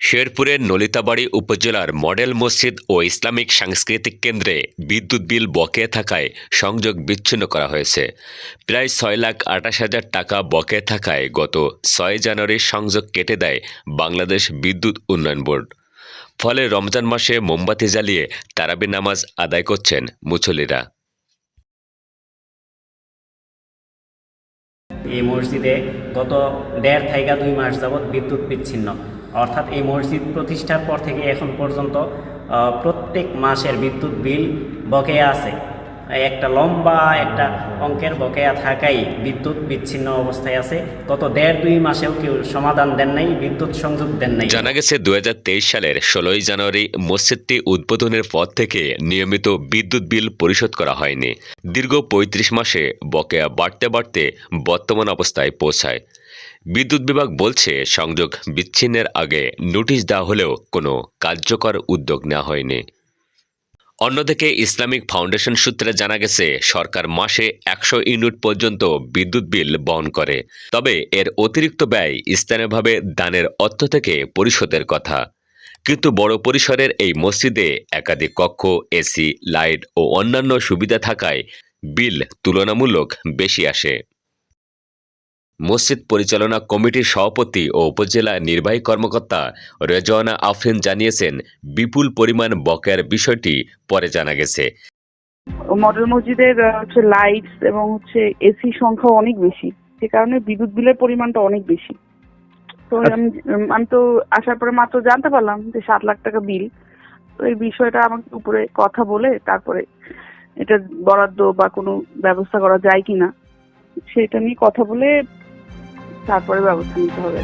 শেরপুরের নলিতাবাড়ী উপজেলার মডেল মসজিদ ও ইসলামিক সাংস্কৃতিক কেন্দ্রে বিদ্যুৎ বিল বকেয়া থাকায় সংযোগ বিচ্ছিন্ন করা হয়েছে। প্রায় ৬,২৮,০০০ টাকা বকেয়া থাকায় গত ৬ জানুয়ারি সংযোগ কেটে দেয় বাংলাদেশ বিদ্যুৎ উন্নয়ন বোর্ড। ফলে রমজান মাসে মোমবাতি জ্বালিয়ে তারাবি নামাজ আদায় করছেন মুসল্লিরা। এই মসজিদে গত ১.৫ থেকে ২ মাস যাবৎ বিদ্যুৎ বিচ্ছিন্ন, অর্থাৎ এই মসজিদ প্রতিষ্ঠার পর থেকে এখন পর্যন্ত প্রত্যেক মাসের বিদ্যুৎ বিল বকেয়া আছে। একটা লম্বা একটা অঙ্কের বকেয়া থাকাই বিদ্যুৎ বিচ্ছিন্ন অবস্থায় আছে। গত ১.৫-২ মাসেও কেউ সমাধান দেন নাই, বিদ্যুৎ সংযোগ দেন নাই। জানা গেছে ২০২৩ সালের ১৬ জানুয়ারি মসজিদটি উদ্বোধনের পর থেকে নিয়মিত বিদ্যুৎ বিল পরিশোধ করা হয়নি। দীর্ঘ ৩৫ মাসে বকেয়া বাড়তে বাড়তে বর্তমান অবস্থায় পৌঁছায়। বিদ্যুৎ বিভাগ বলছে সংযোগ বিচ্ছিন্নের আগে নোটিশ দেওয়া হলেও কোনো কার্যকর উদ্যোগ নেওয়া হয়নি। অন্যদিকে ইসলামিক ফাউন্ডেশন সূত্রে জানা গেছে সরকার মাসে ১০০ ইউনিট পর্যন্ত বিদ্যুৎ বিল বহন করে, তবে এর অতিরিক্ত ব্যয় স্থানীয়ভাবে দানের অর্থ থেকে পরিশোধের কথা। কিন্তু বড় পরিসরের এই মসজিদে একাধিক কক্ষ, এসি, লাইট ও অন্যান্য সুবিধা থাকায় বিল তুলনামূলক বেশি আসে। মসজিদ পরিচালনা কমিটির সভাপতি ও উপজেলা নির্বাহী কর্মকর্তা রেজওয়ানা আফরিন জানিয়েছেন, বিপুল পরিমাণ বকেয়ার বিষয়টি পরে জানা গেছে। মডেল মসজিদের লাইটস এবং এসি সংখ্যা অনেক বেশি, সে কারণে বিদ্যুৎ বিলের পরিমাণটা অনেক বেশি। তো আমি তো আসার পরে মাত্র জানতে পারলাম যে 7 লাখ টাকা বিল। তো এই বিষয়টা আমাকে উপরে কথা বলে তারপরে এটা বরাদ্দ বা কোনো ব্যবস্থা করা যায় কিনা সেটা নিয়ে কথা বলে তারপরে ব্যবস্থা নিতে হবে।